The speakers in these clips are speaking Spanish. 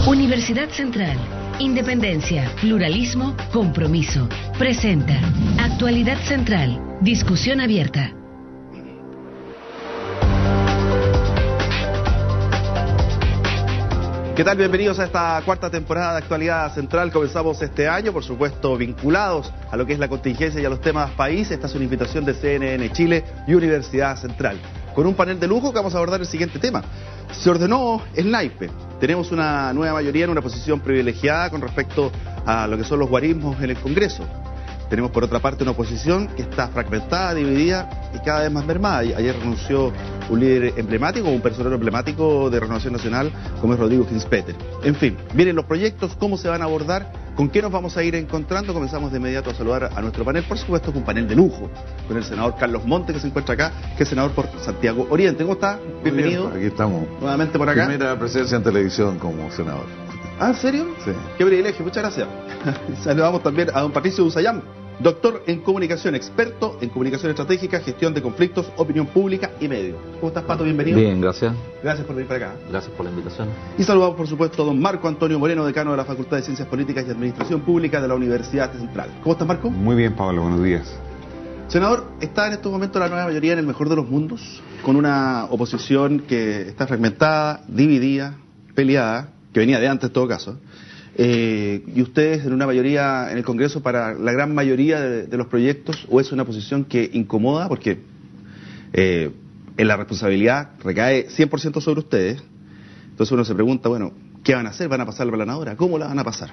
Universidad Central. Independencia, pluralismo, compromiso. Presenta Actualidad Central. Discusión abierta. ¿Qué tal? Bienvenidos a esta cuarta temporada de Actualidad Central. Comenzamos este año, por supuesto, vinculados a lo que es la contingencia y a los temas país. Esta es una invitación de CNN Chile y Universidad Central, con un panel de lujo que vamos a abordar el siguiente tema. Se ordenó el naipe. Tenemos una nueva mayoría en una posición privilegiada con respecto a lo que son los guarismos en el Congreso. Tenemos por otra parte una oposición que está fragmentada, dividida y cada vez más mermada. Ayer renunció un líder emblemático, un personero emblemático de Renovación Nacional, como es Rodrigo Ginspeter. En fin, miren los proyectos, cómo se van a abordar, con qué nos vamos a ir encontrando. Comenzamos de inmediato a saludar a nuestro panel, por supuesto, con un panel de lujo, con el senador Carlos Monte, que se encuentra acá, que es senador por Santiago Oriente. ¿Cómo está? Bienvenido. Bien, aquí estamos. Nuevamente por acá. Primera presencia en televisión como senador. ¿Ah, en serio? Sí. Qué privilegio, muchas gracias. Saludamos también a don Patricio Busayán, doctor en comunicación, experto en comunicación estratégica, gestión de conflictos, opinión pública y medios. ¿Cómo estás, Pato? Bienvenido. Bien, gracias. Gracias por venir para acá. Gracias por la invitación. Y saludamos, por supuesto, a don Marco Antonio Moreno, decano de la Facultad de Ciencias Políticas y Administración Pública de la Universidad Central. ¿Cómo estás, Marco? Muy bien, Pablo, buenos días. Senador, está en estos momentos la nueva mayoría en el mejor de los mundos, con una oposición que está fragmentada, dividida, peleada, que venía de antes en todo caso. Y ustedes en una mayoría en el Congreso para la gran mayoría de los proyectos, ¿o es una posición que incomoda? Porque en la responsabilidad recae 100% sobre ustedes. Entonces uno se pregunta, bueno, ¿qué van a hacer? ¿Van a pasar la planadora? ¿Cómo la van a pasar?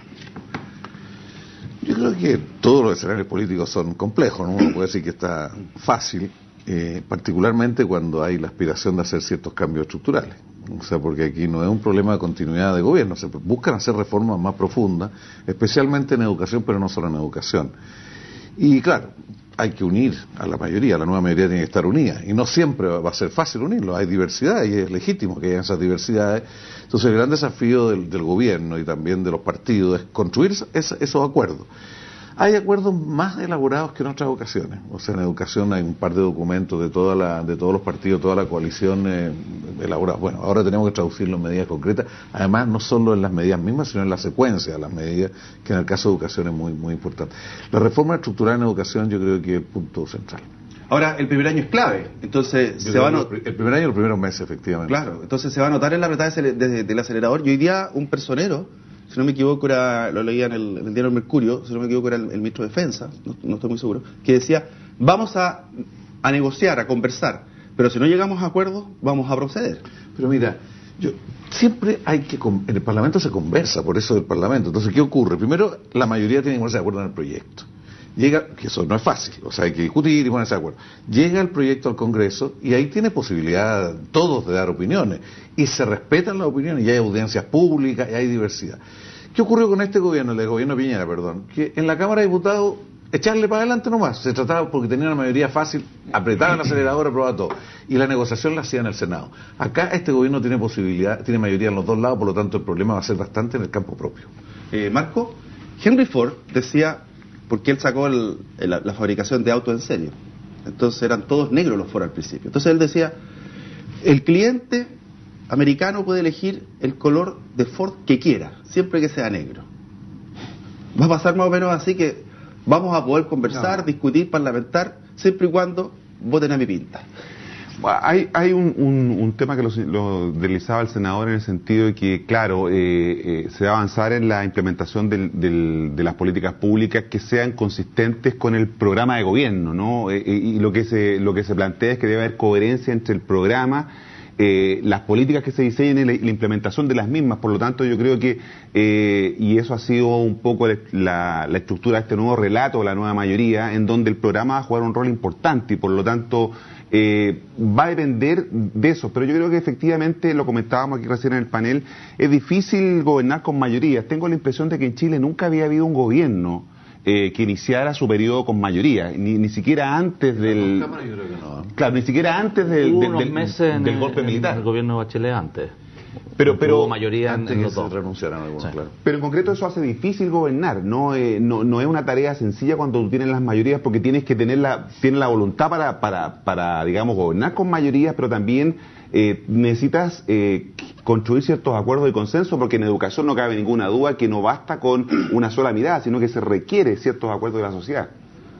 Yo creo que todos los escenarios políticos son complejos, ¿no? Uno puede decir que está fácil, particularmente cuando hay la aspiración de hacer ciertos cambios estructurales. O sea, porque aquí no es un problema de continuidad de gobierno, se buscan hacer reformas más profundas, especialmente en educación, pero no solo en educación. Y claro, hay que unir a la mayoría, la nueva mayoría tiene que estar unida, y no siempre va a ser fácil unirlo, hay diversidad y es legítimo que haya esas diversidades. Entonces el gran desafío del gobierno y también de los partidos es construir esos acuerdos. Hay acuerdos más elaborados que en otras ocasiones. O sea, en educación hay un par de documentos de todos los partidos, toda la coalición elaborados. Bueno, ahora tenemos que traducirlo en medidas concretas. Además, no solo en las medidas mismas, sino en la secuencia de las medidas, que en el caso de educación es muy, muy importante. La reforma estructural en educación yo creo que es el punto central. Ahora, el primer año es clave, entonces se va a notar... El primer año y los primeros meses, efectivamente. Claro, entonces se va a notar en la apretada del acelerador. Y hoy día un personero, si no me equivoco, lo leía en el diario El Mercurio, si no me equivoco era el ministro de Defensa, no estoy muy seguro, que decía, vamos a negociar, a conversar, pero si no llegamos a acuerdos, vamos a proceder. Pero mira, siempre en el Parlamento se conversa, por eso del Parlamento. Entonces, ¿qué ocurre? Primero, la mayoría tiene que ponerse de acuerdo en el proyecto. Llega, que eso no es fácil, o sea, hay que discutir y ponerse de acuerdo. Llega el proyecto al Congreso y ahí tiene posibilidad todos de dar opiniones. Y se respetan las opiniones y hay audiencias públicas y hay diversidad. ¿Qué ocurrió con este gobierno, el gobierno de Piñera, perdón? Que en la Cámara de Diputados, echarle para adelante nomás. Se trataba, porque tenía una mayoría fácil, apretaban el acelerador, aprobaba todo. Y la negociación la hacía en el Senado. Acá este gobierno tiene posibilidad, tiene mayoría en los dos lados, por lo tanto el problema va a ser bastante en el campo propio. Marco, Henry Ford decía, porque él sacó la fabricación de autos en serio. Entonces eran todos negros los Ford al principio. Entonces él decía, el cliente americano puede elegir el color de Ford que quiera, siempre que sea negro. Va a pasar más o menos así, que vamos a poder conversar, discutir, parlamentar, siempre y cuando voten a mi pinta. Hay un tema que lo deslizaba el senador en el sentido de que, claro, se va a avanzar en la implementación de las políticas públicas que sean consistentes con el programa de gobierno, ¿no? Y lo que se plantea es que debe haber coherencia entre el programa, las políticas que se diseñen y la implementación de las mismas. Por lo tanto, yo creo que, y eso ha sido un poco la estructura de este nuevo relato, la nueva mayoría, en donde el programa va a jugar un rol importante y por lo tanto va a depender de eso. Pero yo creo que efectivamente, lo comentábamos aquí recién en el panel, es difícil gobernar con mayorías. Tengo la impresión de que en Chile nunca había habido un gobierno que iniciara su periodo con mayoría, ni siquiera antes del... Claro, ni siquiera antes del golpe militar. El gobierno de Bachelet antes. Pero hubo mayoría antes en que los dos. se renunciaran algunos, Sí. claro. Pero en concreto eso hace difícil gobernar, no es una tarea sencilla cuando tú tienes las mayorías, porque tienes que tienes la voluntad para digamos, gobernar con mayorías, pero también necesitas construir ciertos acuerdos de consenso, porque en educación no cabe ninguna duda que no basta con una sola mirada, sino que se requiere ciertos acuerdos de la sociedad.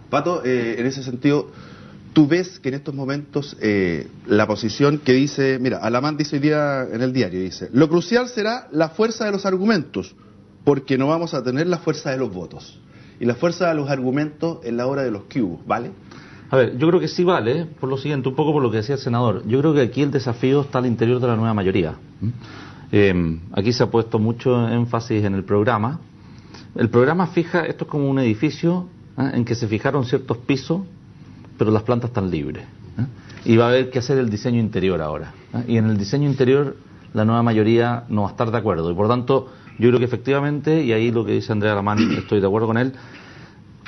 Pato, en ese sentido, tú ves que en estos momentos la posición que dice, mira, Alamán dice hoy día en el diario, dice, lo crucial será la fuerza de los argumentos, porque no vamos a tener la fuerza de los votos. Y la fuerza de los argumentos en la hora de los que hubo, ¿vale? A ver, yo creo que sí vale, por lo siguiente, un poco por lo que decía el senador. Yo creo que aquí el desafío está al interior de la nueva mayoría. Aquí se ha puesto mucho énfasis en el programa. El programa fija, esto es como un edificio en que se fijaron ciertos pisos, pero las plantas están libres. Y va a haber que hacer el diseño interior ahora. Y en el diseño interior la nueva mayoría no va a estar de acuerdo. Y por tanto, yo creo que efectivamente, y ahí lo que dice Andrea Alamán, estoy de acuerdo con él,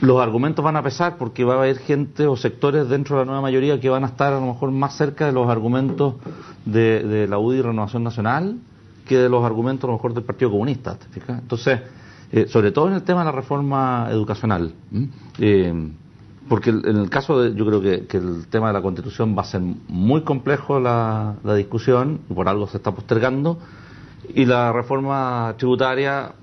los argumentos van a pesar porque va a haber gente o sectores dentro de la nueva mayoría que van a estar a lo mejor más cerca de los argumentos de la UDI y Renovación Nacional que de los argumentos a lo mejor del Partido Comunista, ¿te fijas? Entonces, sobre todo en el tema de la reforma educacional, porque en el caso yo creo que el tema de la Constitución va a ser muy complejo la discusión, y por algo se está postergando, y la reforma tributaria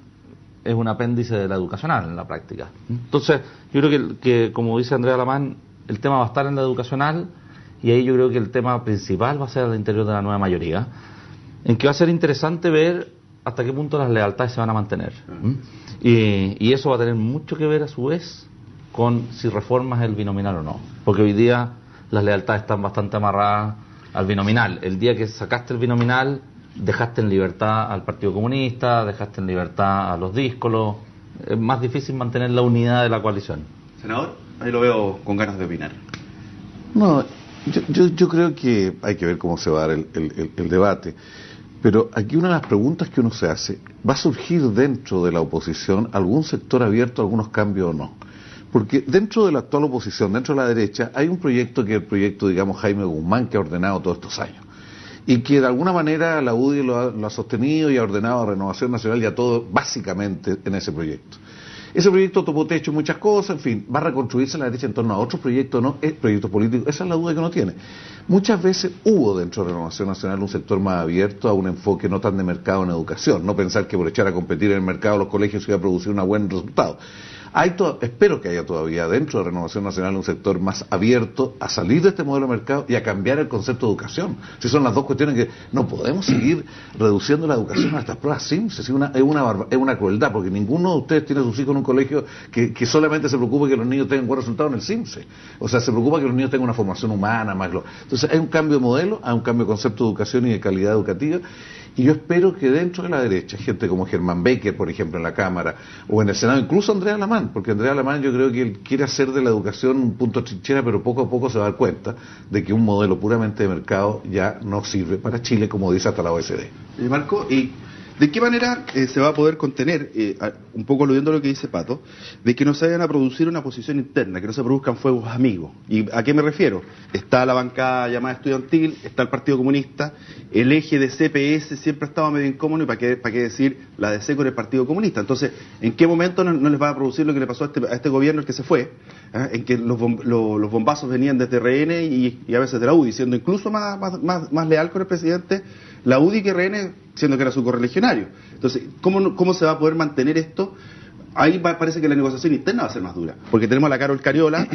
es un apéndice de la educacional en la práctica. Entonces, yo creo que como dice Andrea Alamán, el tema va a estar en la educacional, y ahí yo creo que el tema principal va a ser al interior de la nueva mayoría, en que va a ser interesante ver hasta qué punto las lealtades se van a mantener. Y eso va a tener mucho que ver a su vez con si reformas el binominal o no, porque hoy día las lealtades están bastante amarradas al binominal. El día que sacaste el binominal, dejaste en libertad al Partido Comunista, dejaste en libertad a los díscolos. Es más difícil mantener la unidad de la coalición. Senador, ahí lo veo con ganas de opinar. No, yo creo que hay que ver cómo se va a dar el debate. Pero aquí una de las preguntas que uno se hace, ¿va a surgir dentro de la oposición algún sector abierto a algunos cambios o no? Porque dentro de la actual oposición, dentro de la derecha, hay un proyecto que es el proyecto, digamos, Jaime Guzmán, que ha ordenado todos estos años. Y que de alguna manera la UDI lo ha sostenido y ha ordenado a Renovación Nacional y a todo, básicamente, en ese proyecto. Ese proyecto tomó techo muchas cosas, en fin, va a reconstruirse la derecha en torno a otros proyectos, ¿no? Proyectos políticos, esa es la duda que uno tiene. Muchas veces hubo dentro de Renovación Nacional un sector más abierto a un enfoque no tan de mercado en educación, no pensar que por echar a competir en el mercado los colegios se iba a producir un buen resultado. Espero que haya todavía dentro de Renovación Nacional un sector más abierto a salir de este modelo de mercado y a cambiar el concepto de educación. Si son las dos cuestiones que no podemos seguir reduciendo la educación a estas pruebas SIMS, es una crueldad, porque ninguno de ustedes tiene a sus hijos en un colegio que solamente se preocupe que los niños tengan buen resultado en el SIMS. O sea, se preocupa que los niños tengan una formación humana, Entonces hay un cambio de modelo, hay un cambio de concepto de educación y de calidad educativa. Y yo espero que dentro de la derecha, gente como Germán Becker, por ejemplo, en la Cámara, o en el Senado, incluso Andrea Alamán, porque Andrea Alamán yo creo que él quiere hacer de la educación un punto de trinchera, pero poco a poco se va a dar cuenta de que un modelo puramente de mercado ya no sirve para Chile, como dice hasta la OECD. Marco, ¿y de qué manera se va a poder contener, un poco aludiendo a lo que dice Pato, de que no se vayan a producir una posición interna, que no se produzcan fuegos amigos? ¿Y a qué me refiero? Está la bancada llamada estudiantil, está el Partido Comunista, el eje de CPS siempre ha estado medio incómodo, y para qué decir la DC con el Partido Comunista. Entonces, ¿en qué momento no les va a producir lo que le pasó a este gobierno, el que se fue? En que los bombazos venían desde RN y a veces de la UDI, siendo incluso más leal con el presidente la UDI que RN, siendo que era su correligionario. Entonces, ¿cómo se va a poder mantener esto? Ahí parece que la negociación interna va a ser más dura, porque tenemos a la Carol Cariola,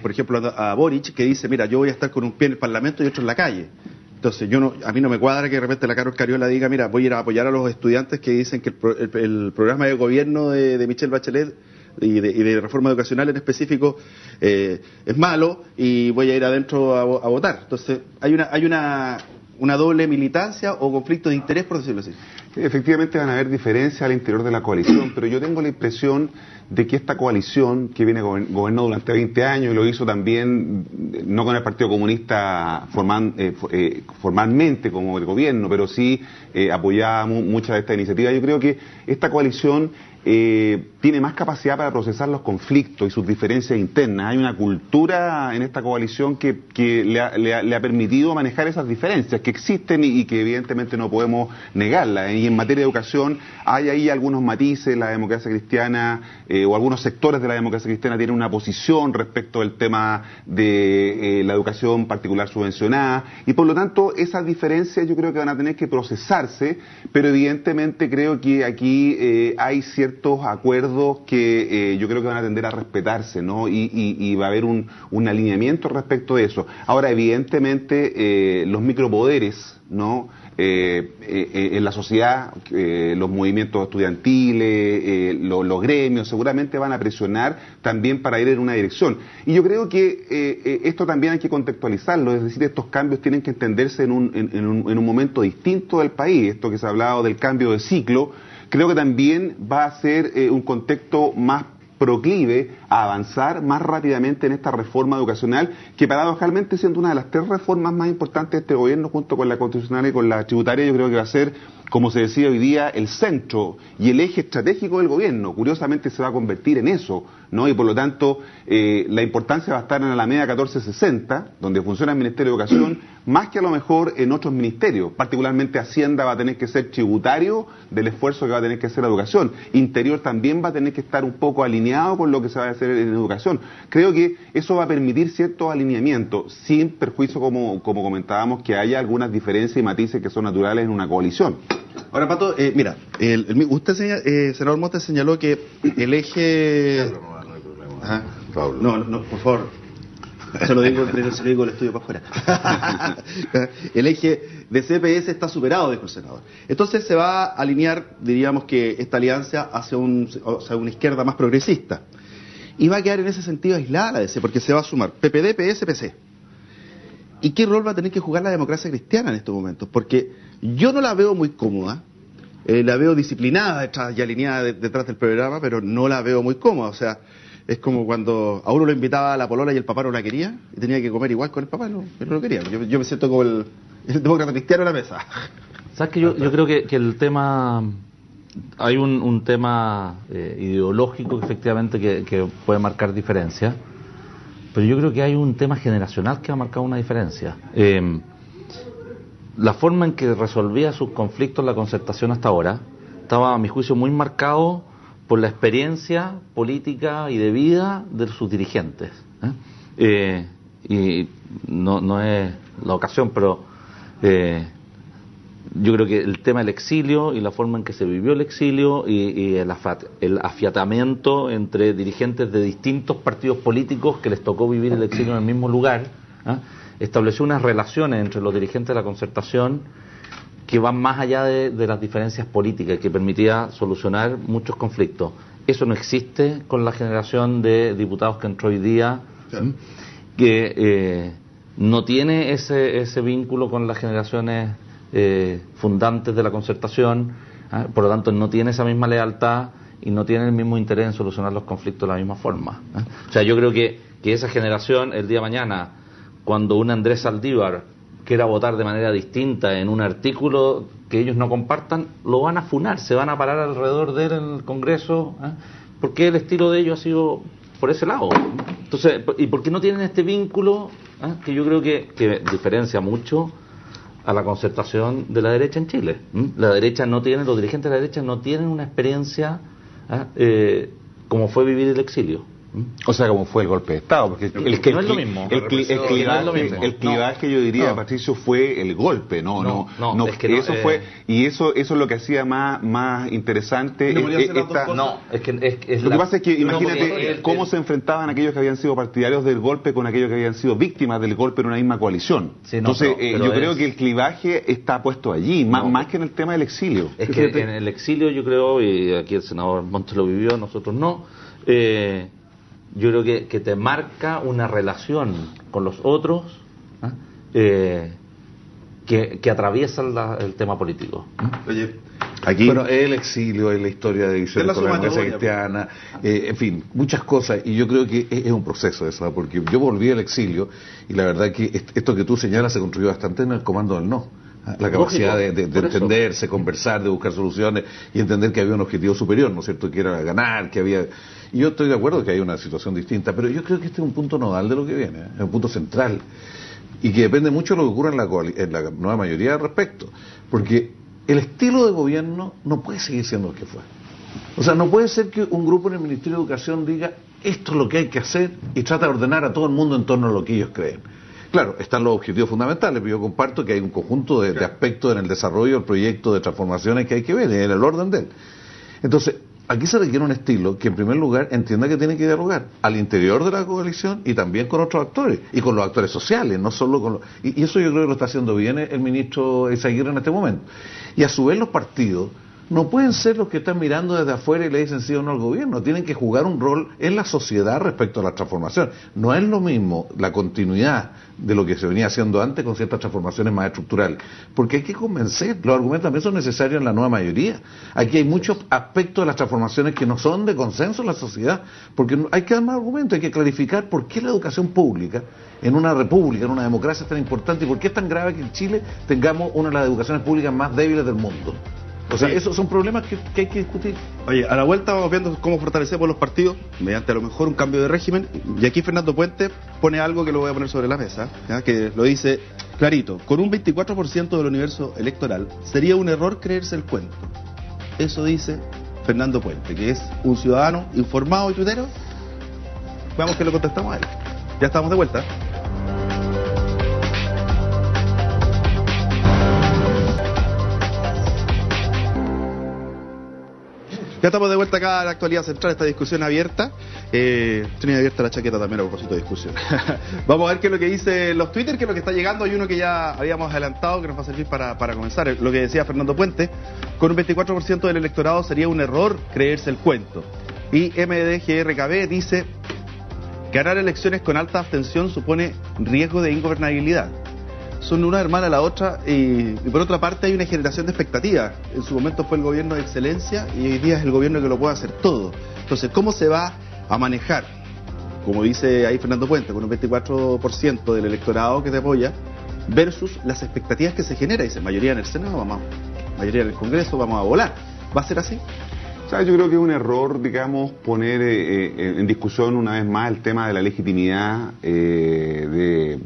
por ejemplo a Boric, que dice, mira, yo voy a estar con un pie en el Parlamento y otro en la calle. Entonces, a mí no me cuadra que de repente la Carol Cariola diga, mira, voy a ir a apoyar a los estudiantes que dicen que el programa de gobierno de Michelle Bachelet y de reforma educacional en específico es malo, y voy a ir adentro a votar. Entonces, hay una doble militancia o conflicto de interés, por decirlo así. Efectivamente van a haber diferencias al interior de la coalición, pero yo tengo la impresión de que esta coalición, que viene gobernó durante 20 años y lo hizo también, no con el Partido Comunista formalmente como el gobierno, pero sí apoyaba muchas de estas iniciativas, yo creo que esta coalición tiene más capacidad para procesar los conflictos y sus diferencias internas. Hay una cultura en esta coalición que le ha permitido manejar esas diferencias que existen y que evidentemente no podemos negarlas. Y en materia de educación hay ahí algunos matices. La democracia cristiana o algunos sectores de la democracia cristiana tienen una posición respecto del tema de la educación particular subvencionada, y por lo tanto esas diferencias yo creo que van a tener que procesarse, pero evidentemente creo que aquí hay ciertos acuerdos que yo creo que van a tender a respetarse, ¿no? Y va a haber un alineamiento respecto de eso. Ahora, evidentemente, los micropoderes, ¿no? En la sociedad, los movimientos estudiantiles, los gremios, seguramente van a presionar también para ir en una dirección. Y yo creo que esto también hay que contextualizarlo, es decir, estos cambios tienen que entenderse en un momento distinto del país. Esto que se ha hablado del cambio de ciclo, creo que también va a ser un contexto más proclive a avanzar más rápidamente en esta reforma educacional, que paradojalmente, siendo una de las 3 reformas más importantes de este gobierno, junto con la constitucional y con la tributaria, yo creo que va a ser, como se decía hoy día, el centro y el eje estratégico del gobierno. Curiosamente se va a convertir en eso, ¿no? Y por lo tanto, la importancia va a estar en Alameda 1460, donde funciona el Ministerio de Educación, más que a lo mejor en otros ministerios. Particularmente Hacienda va a tener que ser tributario del esfuerzo que va a tener que hacer la educación. Interior también va a tener que estar un poco alineado con lo que se va a hacer en educación. Creo que eso va a permitir ciertos alineamientos, sin perjuicio, como comentábamos, que haya algunas diferencias y matices que son naturales en una coalición. Ahora, Pato, mira, usted, senador Montes, señaló que el eje... Ajá. No, por favor. Se lo digo el estudio para afuera. El eje de CPS está superado, dijo el senador. Entonces se va a alinear, diríamos que esta alianza hacia una izquierda más progresista. Y va a quedar en ese sentido aislada la DC, porque se va a sumar PPD, PS, PC. ¿Y qué rol va a tener que jugar la democracia cristiana en estos momentos? Porque yo no la veo muy cómoda, la veo disciplinada detrás y alineada detrás del programa, pero no la veo muy cómoda. O sea, es como cuando a uno lo invitaba a la polola y el papá no la quería, y tenía que comer igual con el papá, no lo quería. Yo me siento como el demócrata cristiano en la mesa. ¿Sabes que yo creo que el tema... Hay un tema ideológico efectivamente que puede marcar diferencia, pero yo creo que hay un tema generacional que ha marcado una diferencia. La forma en que resolvía sus conflictos la Concertación hasta ahora estaba, a mi juicio, muy marcado por la experiencia política y de vida de sus dirigentes. Y no es la ocasión, pero yo creo que el tema del exilio y la forma en que se vivió el exilio y el afiatamiento entre dirigentes de distintos partidos políticos que les tocó vivir el exilio en el mismo lugar, estableció unas relaciones entre los dirigentes de la Concertación que van más allá de las diferencias políticas, que permitía solucionar muchos conflictos. Eso no existe con la generación de diputados que entró hoy día, ¿sí? Que no tiene ese vínculo con las generaciones fundantes de la Concertación, por lo tanto no tiene esa misma lealtad y no tiene el mismo interés en solucionar los conflictos de la misma forma. O sea, yo creo que esa generación, el día de mañana, cuando un Andrés Saldívar quiera votar de manera distinta en un artículo que ellos no compartan, lo van a funar, se van a parar alrededor de él en el Congreso, porque el estilo de ellos ha sido por ese lado. Entonces, ¿y por qué no tienen este vínculo que yo creo que diferencia mucho a la Concertación de la derecha en Chile? La derecha no tiene, los dirigentes de la derecha no tienen una experiencia como fue vivir el exilio. O sea, como fue el golpe de Estado, porque no es lo mismo. El clivaje, yo diría, Patricio, fue el golpe, no, es que eso fue, y eso es lo que hacía más interesante. Lo que pasa es que imagínate cómo se enfrentaban aquellos que habían sido partidarios del golpe con aquellos que habían sido víctimas del golpe en una misma coalición. Entonces, yo creo que el clivaje está puesto allí, más que en el tema del exilio. Es que en el exilio, yo creo, y aquí el senador Montes lo vivió, nosotros no, yo creo que te marca una relación con los otros que atraviesa el tema político. Oye, Aquí, bueno, el exilio, es la historia de Vicente con la democracia cristiana, en fin, muchas cosas, y yo creo que es un proceso eso, porque yo volví al exilio, y la verdad que esto que tú señalas se construyó bastante en el comando del no. La capacidad de entenderse, conversar, de buscar soluciones y entender que había un objetivo superior, ¿no es cierto?, que era ganar, que había... Y yo estoy de acuerdo que hay una situación distinta, pero yo creo que este es un punto nodal de lo que viene, es un punto central, y que depende mucho de lo que ocurra en la nueva mayoría al respecto, porque el estilo de gobierno no puede seguir siendo el que fue. O sea, no puede ser que un grupo en el Ministerio de Educación diga esto es lo que hay que hacer y trata de ordenar a todo el mundo en torno a lo que ellos creen. Claro, están los objetivos fundamentales, pero yo comparto que hay un conjunto de aspectos en el desarrollo del proyecto de transformaciones que hay que ver, en el orden de él. Entonces, aquí se requiere un estilo que en primer lugar entienda que tiene que dialogar al interior de la coalición y también con otros actores, y con los actores sociales, no solo con los... Y eso yo creo que lo está haciendo bien el ministro Eizaguirre en este momento. Y a su vez los partidos no pueden ser los que están mirando desde afuera y le dicen sí o no al gobierno, tienen que jugar un rol en la sociedad respecto a la transformación. No es lo mismo la continuidad de lo que se venía haciendo antes con ciertas transformaciones más estructurales, porque hay que convencer, los argumentos también son necesarios en la nueva mayoría. Aquí hay muchos aspectos de las transformaciones que no son de consenso en la sociedad, porque hay que dar más argumentos, hay que clarificar por qué la educación pública en una república, en una democracia es tan importante y por qué es tan grave que en Chile tengamos una de las educaciones públicas más débiles del mundo. O sea, esos son problemas que hay que discutir. Oye, a la vuelta vamos viendo cómo fortalecemos los partidos mediante a lo mejor un cambio de régimen. Y aquí Fernando Puente pone algo que lo voy a poner sobre la mesa, ¿ya? Que lo dice clarito. Con un 24% del universo electoral sería un error creerse el cuento. Eso dice Fernando Puente, que es un ciudadano informado y tuitero. Veamos que lo contestamos a él. Ya estamos de vuelta. Ya estamos de vuelta acá a la actualidad central, esta discusión abierta. Tiene abierta la chaqueta también a propósito de discusión. Vamos a ver qué es lo que dice los Twitter, qué es lo que está llegando. Hay uno que ya habíamos adelantado que nos va a servir para comenzar. Lo que decía Fernando Puente, con un 24% del electorado sería un error creerse el cuento. Y MDGRKB dice, ganar elecciones con alta abstención supone riesgo de ingobernabilidad. Son una hermana a la otra y por otra parte hay una generación de expectativas. En su momento fue el gobierno de excelencia y hoy día es el gobierno que lo puede hacer todo. Entonces, ¿cómo se va a manejar? Como dice ahí Fernando Puente, con un 24% del electorado que te apoya versus las expectativas que se genera. Dice, mayoría en el Senado, mayoría en el Congreso, vamos a volar. ¿Va a ser así? O sea, yo creo que es un error, digamos, poner en discusión una vez más el tema de la legitimidad de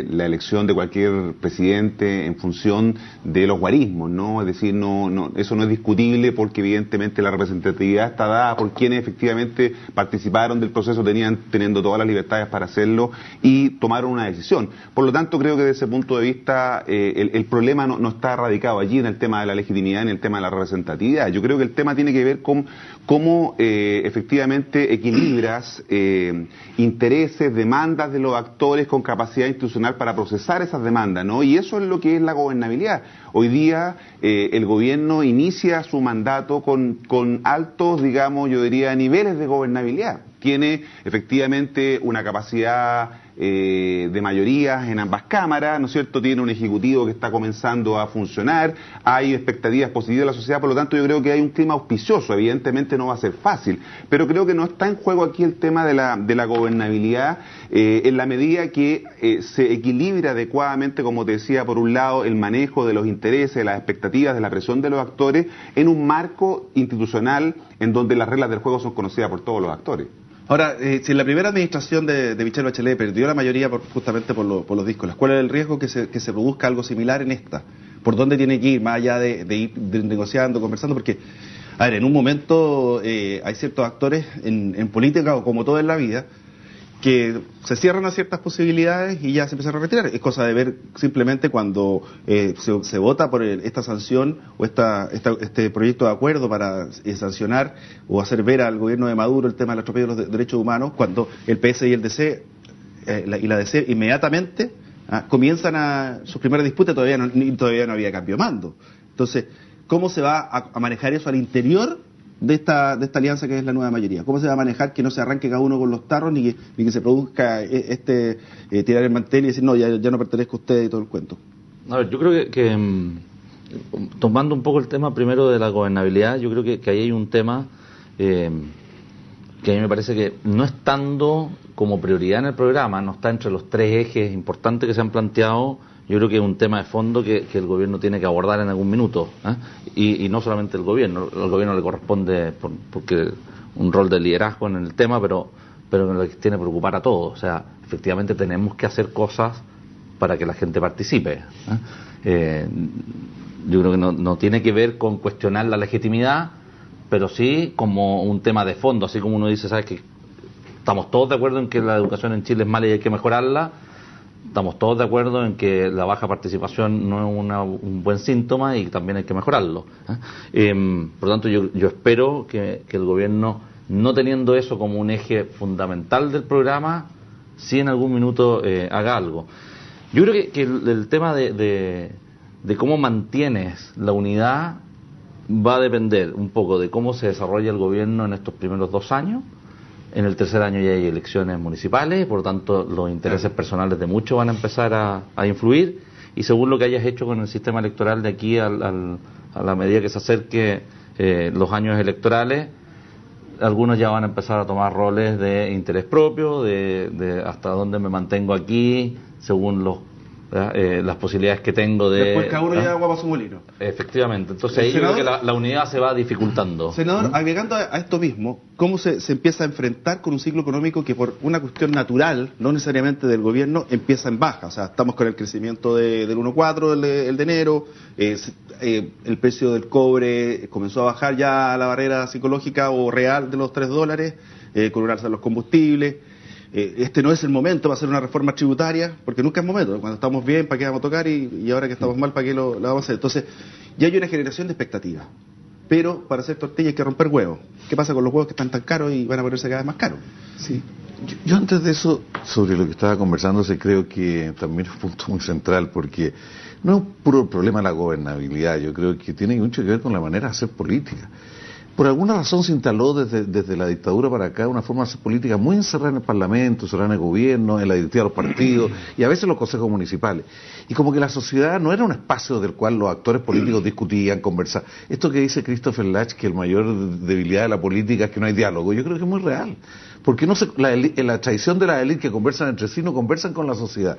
la elección de cualquier presidente en función de los guarismos, ¿no? Es decir, eso no es discutible porque evidentemente la representatividad está dada por quienes efectivamente participaron del proceso, teniendo todas las libertades para hacerlo y tomaron una decisión. Por lo tanto, creo que desde ese punto de vista el problema no está radicado allí en el tema de la legitimidad, en el tema de la representatividad. Yo creo que el tema tiene que ver con cómo efectivamente equilibras intereses, demandas de los actores con capacidad institucional para procesar esas demandas, ¿no? Y eso es lo que es la gobernabilidad. Hoy día el gobierno inicia su mandato con altos, digamos, yo diría, niveles de gobernabilidad. Tiene efectivamente una capacidad de mayorías en ambas cámaras, ¿no es cierto? Tiene un ejecutivo que está comenzando a funcionar, hay expectativas positivas de la sociedad, por lo tanto yo creo que hay un clima auspicioso. Evidentemente no va a ser fácil, pero creo que no está en juego aquí el tema de la gobernabilidad en la medida que se equilibra adecuadamente, como te decía, por un lado el manejo de los intereses, de las expectativas, de la presión de los actores en un marco institucional en donde las reglas del juego son conocidas por todos los actores. Ahora, si en la primera administración de Michelle Bachelet perdió la mayoría justamente por los díscolos, ¿cuál es el riesgo que se produzca algo similar en esta? ¿Por dónde tiene que ir, más allá de ir negociando, conversando? Porque, a ver, en un momento hay ciertos actores en política, o como todo en la vida, que se cierran a ciertas posibilidades y ya se empiezan a retirar. Es cosa de ver simplemente cuando se vota por esta sanción o este proyecto de acuerdo para sancionar o hacer ver al gobierno de Maduro el tema del atropello de los derechos humanos, cuando el PS y el DC y la DC inmediatamente comienzan a sus primeras disputas, todavía no había cambio de mando. Entonces, ¿cómo se va a manejar eso al interior de esta alianza que es la nueva mayoría? ¿Cómo se va a manejar que no se arranque cada uno con los tarros ni que se produzca tirar el mantel y decir no, ya no pertenezco a usted y todo el cuento? A ver, yo creo que tomando un poco el tema primero de la gobernabilidad, yo creo que ahí hay un tema que a mí me parece que no estando como prioridad en el programa, no está entre los 3 ejes importantes que se han planteado. Yo creo que es un tema de fondo que el gobierno tiene que abordar en algún minuto, y no solamente el gobierno. Al gobierno le corresponde porque un rol de liderazgo en el tema, pero lo que tiene que preocupar a todos. O sea, efectivamente tenemos que hacer cosas para que la gente participe. Yo creo que no tiene que ver con cuestionar la legitimidad, pero sí como un tema de fondo, así como uno dice, ¿sabes qué? Estamos todos de acuerdo en que la educación en Chile es mala y hay que mejorarla. Estamos todos de acuerdo en que la baja participación no es un buen síntoma y también hay que mejorarlo. Por lo tanto, yo espero que el gobierno, no teniendo eso como un eje fundamental del programa, sí en algún minuto haga algo. Yo creo que el tema de cómo mantienes la unidad va a depender un poco de cómo se desarrolla el gobierno en estos primeros 2 años. En el tercer año ya hay elecciones municipales, por lo tanto los intereses personales de muchos van a empezar a influir, y según lo que hayas hecho con el sistema electoral de aquí a la medida que se acerque los años electorales, algunos ya van a empezar a tomar roles de interés propio, de hasta dónde me mantengo aquí, según las posibilidades que tengo de... Después cada uno lleva agua para su molino. Efectivamente, entonces ahí yo creo que la unidad se va dificultando. Senador, agregando a esto mismo, ¿cómo se empieza a enfrentar con un ciclo económico que por una cuestión natural, no necesariamente del gobierno, empieza en baja? O sea, estamos con el crecimiento del 1,4 el de enero, el precio del cobre comenzó a bajar ya a la barrera psicológica o real de los $3, con un alza de los combustibles. Este no es el momento para hacer una reforma tributaria, porque nunca es momento. Cuando estamos bien, ¿para qué vamos a tocar? Y ahora que estamos mal, ¿para qué lo vamos a hacer? Entonces, ya hay una generación de expectativas. Pero para hacer tortilla hay que romper huevos. ¿Qué pasa con los huevos que están tan caros y van a ponerse cada vez más caros? Sí. Yo antes de eso, sobre lo que estaba conversando, creo que también es un punto muy central, porque no es un puro problema la gobernabilidad. Yo creo que tiene mucho que ver con la manera de hacer política. Por alguna razón se instaló desde la dictadura para acá una forma de hacer política muy encerrada en el Parlamento, encerrada en el gobierno, en la directiva de los partidos y a veces en los consejos municipales. Y como que la sociedad no era un espacio del cual los actores políticos discutían, conversaban. Esto que dice Christopher Lach, que el mayor debilidad de la política es que no hay diálogo, yo creo que es muy real. Porque la tradición de las élites que conversan entre sí no conversan con la sociedad.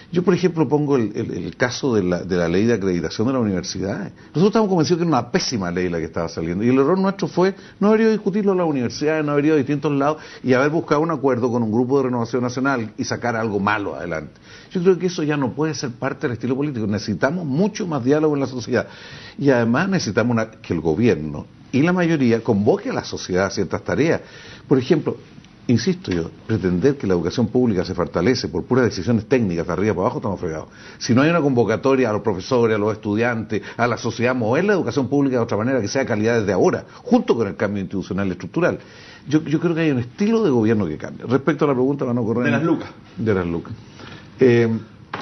Yo, por ejemplo, pongo el caso de la ley de acreditación de las universidades. Nosotros estamos convencidos que era una pésima ley la que estaba saliendo, y el error nuestro fue no haber ido a discutirlo en las universidades, no haber ido a distintos lados y haber buscado un acuerdo con un grupo de renovación nacional y sacar algo malo adelante. Yo creo que eso ya no puede ser parte del estilo político. Necesitamos mucho más diálogo en la sociedad, y además necesitamos que el gobierno y la mayoría convoque a la sociedad a ciertas tareas. Por ejemplo, insisto yo, pretender que la educación pública se fortalece por puras decisiones técnicas de arriba para abajo, estamos fregados. Si no hay una convocatoria a los profesores, a los estudiantes, a la sociedad, mover la educación pública de otra manera que sea calidad desde ahora, junto con el cambio institucional y estructural. Yo creo que hay un estilo de gobierno que cambia. Respecto a la pregunta, van a correr... De las lucas. De las lucas.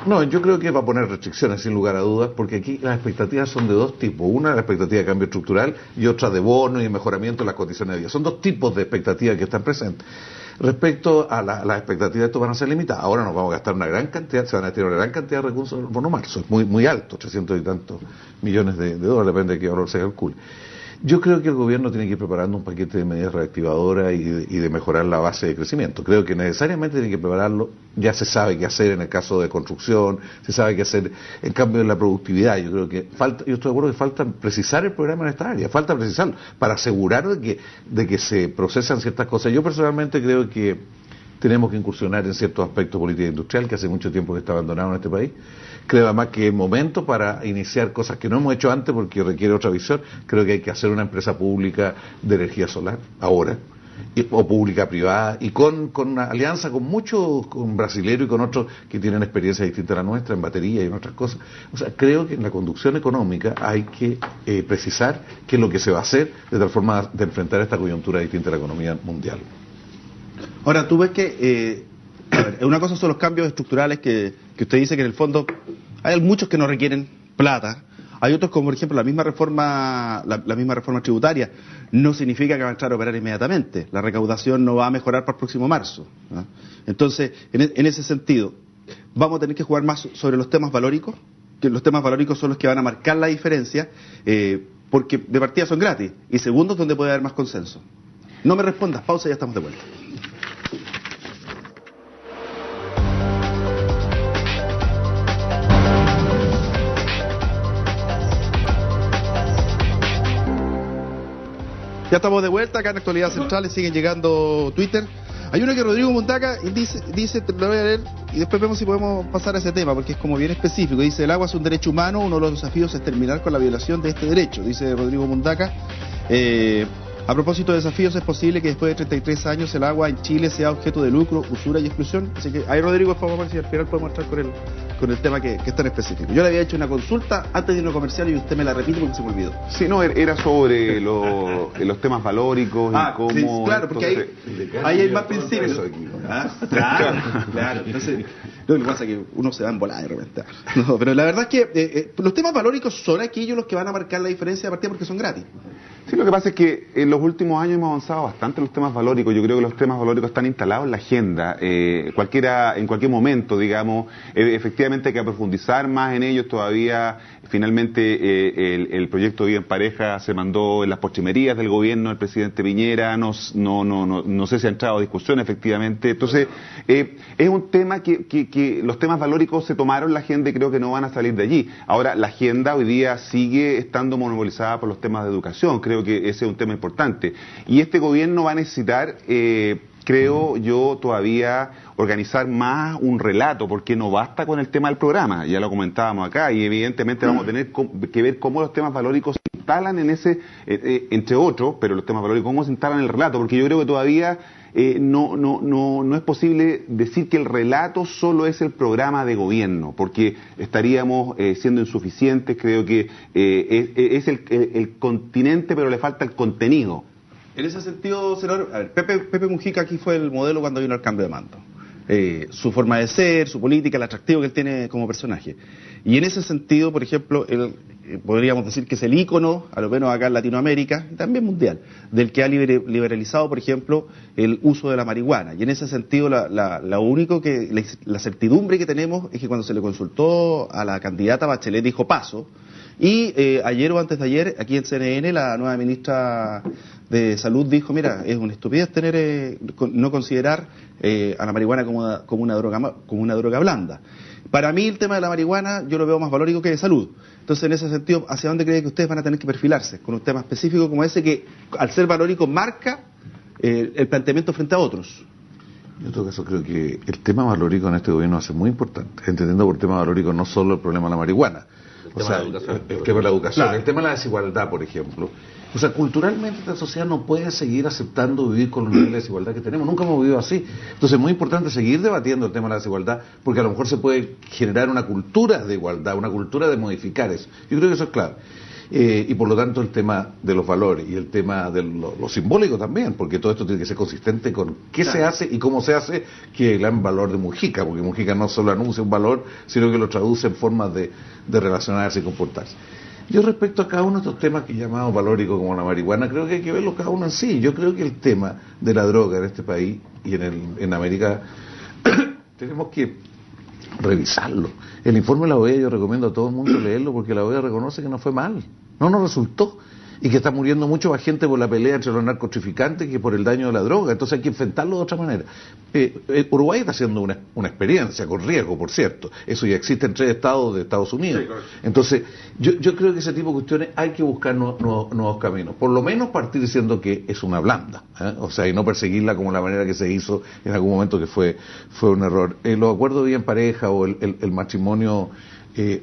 No, yo creo que va a poner restricciones sin lugar a dudas, porque aquí las expectativas son de 2 tipos. Una, la expectativa de cambio estructural, y otra de bono y de mejoramiento de las condiciones de vida. Son 2 tipos de expectativas que están presentes. Respecto a las expectativas, estos van a ser limitadas. Ahora nos vamos a gastar una gran cantidad, se van a destinar una gran cantidad de recursos en el bono marzo. Es muy alto, 300 y tantos millones de dólares, depende de qué valor se calcule. Yo creo que el gobierno tiene que ir preparando un paquete de medidas reactivadoras y de mejorar la base de crecimiento. Creo que necesariamente tiene que prepararlo. Ya se sabe qué hacer en el caso de construcción, se sabe qué hacer en cambio de la productividad. Yo creo que yo estoy de acuerdo que falta precisar el programa en esta área, falta precisarlo para asegurar de que se procesan ciertas cosas. Yo personalmente creo que tenemos que incursionar en ciertos aspectos de política industrial que hace mucho tiempo que está abandonado en este país. Creo además que es momento para iniciar cosas que no hemos hecho antes porque requiere otra visión. Creo que hay que hacer una empresa pública de energía solar ahora, o pública privada, y con una alianza con muchos, con brasileros y con otros que tienen experiencia distinta a la nuestra en batería y en otras cosas. O sea, creo que en la conducción económica hay que precisar qué es lo que se va a hacer de tal forma de enfrentar esta coyuntura distinta a la economía mundial. Ahora, tú ves que una cosa son los cambios estructurales que usted dice que en el fondo hay muchos que no requieren plata. Hay otros, como por ejemplo la misma reforma tributaria, no significa que va a entrar a operar inmediatamente. La recaudación no va a mejorar para el próximo marzo, ¿no? Entonces, en ese sentido, ¿vamos a tener que jugar más sobre los temas valóricos? que los temas valóricos son los que van a marcar la diferencia, porque de partida son gratis, y segundo, es donde puede haber más consenso. No me respondas, pausa y ya estamos de vuelta. Ya estamos de vuelta acá en Actualidad Central, siguen llegando Twitter. Hay uno que Rodrigo Mundaca dice, te lo voy a leer y después vemos si podemos pasar a ese tema, porque es como bien específico. Dice, el agua es un derecho humano, uno de los desafíos es terminar con la violación de este derecho, dice Rodrigo Mundaca. A propósito de desafíos, es posible que después de 33 años el agua en Chile sea objeto de lucro, usura y exclusión. Así que ahí, Rodrigo, por favor, si al final podemos entrar con el tema que es tan específico. Yo le había hecho una consulta antes de irnos comercial y usted me la repite porque se me olvidó. Sí, no, era sobre los temas valóricos y cómo... Sí, claro, porque ahí hay más principios. Claro. Entonces, lo que pasa es que uno se va en volada de repente. No, pero la verdad es que los temas valóricos son aquellos los que van a marcar la diferencia de partida porque son gratis. Sí, lo que pasa es que en los últimos años hemos avanzado bastante en los temas valóricos. Yo creo que los temas valóricos están instalados en la agenda. En cualquier momento, digamos, efectivamente hay que profundizar más en ellos todavía. Finalmente, el proyecto Vida en Pareja se mandó en las postrimerías del gobierno del presidente Piñera. No sé si ha entrado a discusión, efectivamente. Entonces, es un tema que los temas valóricos se tomaron en la agenda y creo que no van a salir de allí. Ahora, la agenda hoy día sigue estando monopolizada por los temas de educación. Creo que ese es un tema importante. Y este gobierno va a necesitar, creo yo, todavía organizar más un relato, porque no basta con el tema del programa, ya lo comentábamos acá, y evidentemente vamos a tener que ver cómo los temas valóricos se instalan en ese, entre otros, pero los temas valóricos, cómo se instalan en el relato, porque yo creo que todavía no es posible decir que el relato solo es el programa de gobierno, porque estaríamos siendo insuficientes. Creo que es el continente, pero le falta el contenido. En ese sentido, senador, a ver, Pepe Mujica aquí fue el modelo cuando vino el cambio de mando. Su forma de ser, su política, el atractivo que él tiene como personaje. Y en ese sentido, por ejemplo, él, podríamos decir que es el ícono, a lo menos acá en Latinoamérica, y también mundial, del que ha liberalizado, por ejemplo, el uso de la marihuana. Y en ese sentido, la certidumbre que tenemos es que cuando se le consultó a la candidata Bachelet dijo paso, y ayer o antes de ayer, aquí en CNN, la nueva ministra de Salud dijo, mira, es una estupidez no considerar a la marihuana como una droga blanda. Para mí el tema de la marihuana yo lo veo más valórico que de salud. Entonces, en ese sentido, ¿hacia dónde cree que ustedes van a tener que perfilarse? Con un tema específico como ese que, al ser valórico, marca el planteamiento frente a otros. Yo en todo caso creo que el tema valórico en este gobierno va a ser muy importante, entendiendo por tema valórico no solo el problema de la marihuana, el tema de la educación, claro. El tema de la desigualdad, por ejemplo. O sea, culturalmente esta sociedad no puede seguir aceptando vivir con los niveles de desigualdad que tenemos. Nunca hemos vivido así. Entonces es muy importante seguir debatiendo el tema de la desigualdad, porque a lo mejor se puede generar una cultura de igualdad, una cultura de modificar eso. Yo creo que eso es clave. Y por lo tanto el tema de los valores y el tema de lo simbólico también, porque todo esto tiene que ser consistente con qué se hace y cómo se hace, que es el gran valor de Mujica, porque Mujica no solo anuncia un valor, sino que lo traduce en formas de relacionarse y comportarse. Yo respecto a cada uno de estos temas que llamamos valóricos como la marihuana, creo que hay que verlo cada uno en sí. Yo creo que el tema de la droga en este país y en América tenemos que revisarlo. El informe de la OEA yo recomiendo a todo el mundo leerlo, porque la OEA reconoce que no fue mal, no nos resultó, y que está muriendo mucho más gente por la pelea entre los narcotraficantes que por el daño de la droga. Entonces hay que enfrentarlo de otra manera. Uruguay está haciendo una experiencia con riesgo, por cierto. Eso ya existe en 3 estados de Estados Unidos. Sí, claro. Entonces yo creo que ese tipo de cuestiones hay que buscar nuevos caminos. Por lo menos partir diciendo que es una blanda, o sea, y no perseguirla como la manera que se hizo en algún momento, que fue un error. Los acuerdos de vida en pareja o el matrimonio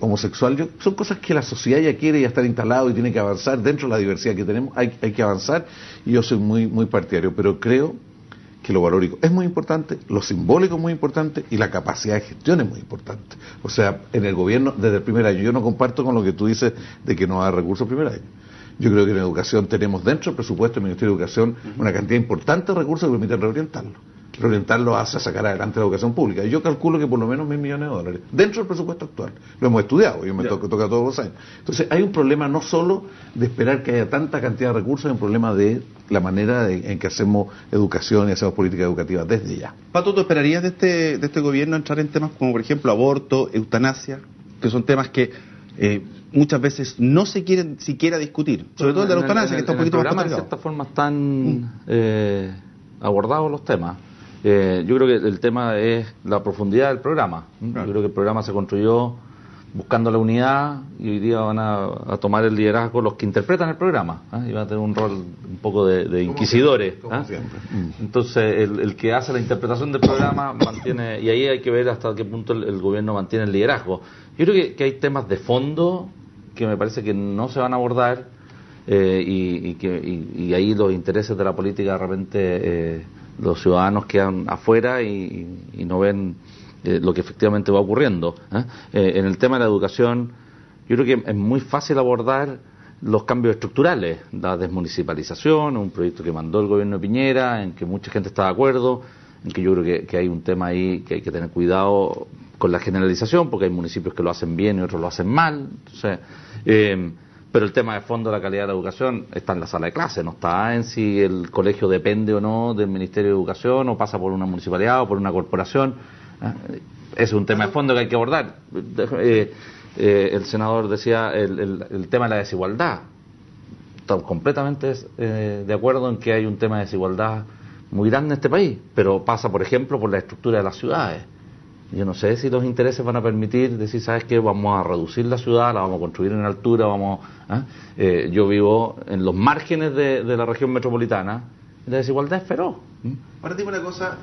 homosexual, son cosas que la sociedad ya quiere, ya están instalados y tiene que avanzar dentro de la diversidad que tenemos. Hay que avanzar, y yo soy muy partidario, pero creo que lo valórico es muy importante, lo simbólico es muy importante, y la capacidad de gestión es muy importante. O sea, en el gobierno desde el primer año, yo no comparto con lo que tú dices de que no hay recursos el primer año. Yo creo que en educación tenemos dentro del presupuesto del Ministerio de Educación una cantidad importante de recursos que permiten reorientarlo hacia sacar adelante la educación pública. Yo calculo que por lo menos $1.000 millones dentro del presupuesto actual. Lo hemos estudiado, yo me toca todos los años. Entonces hay un problema no solo de esperar que haya tanta cantidad de recursos, hay un problema de la manera en que hacemos educación y hacemos política educativa desde ya. Pato, ¿tú esperarías de este gobierno entrar en temas como, por ejemplo, aborto, eutanasia? que son temas que muchas veces no se quieren siquiera discutir, sobre todo el de la eutanasia, que está un poquito más postergado. De cierta forma están abordados los temas. Yo creo que el tema es la profundidad del programa. Claro. Yo creo que el programa se construyó buscando la unidad y hoy día van a tomar el liderazgo los que interpretan el programa, y van a tener un rol un poco de inquisidores. Como siempre. Entonces el que hace la interpretación del programa mantiene, y ahí hay que ver hasta qué punto el gobierno mantiene el liderazgo. Yo creo que hay temas de fondo que me parece que no se van a abordar, y ahí los intereses de la política de repente los ciudadanos quedan afuera y no ven lo que efectivamente va ocurriendo. En el tema de la educación, yo creo que es muy fácil abordar los cambios estructurales, la desmunicipalización, un proyecto que mandó el gobierno de Piñera, en que mucha gente está de acuerdo, en que yo creo que hay un tema ahí que hay que tener cuidado con la generalización, porque hay municipios que lo hacen bien y otros lo hacen mal. Entonces, pero el tema de fondo de la calidad de la educación está en la sala de clase, no está en si el colegio depende o no del Ministerio de Educación, o pasa por una municipalidad o por una corporación. Ese es un tema de fondo que hay que abordar. El senador decía el tema de la desigualdad. Estamos completamente de acuerdo en que hay un tema de desigualdad muy grande en este país, pero pasa, por ejemplo, por la estructura de las ciudades. Yo no sé si los intereses van a permitir decir, ¿sabes qué? Vamos a reducir la ciudad, la vamos a construir en altura, yo vivo en los márgenes de la región metropolitana, y la desigualdad es feroz. Ahora dime una cosa,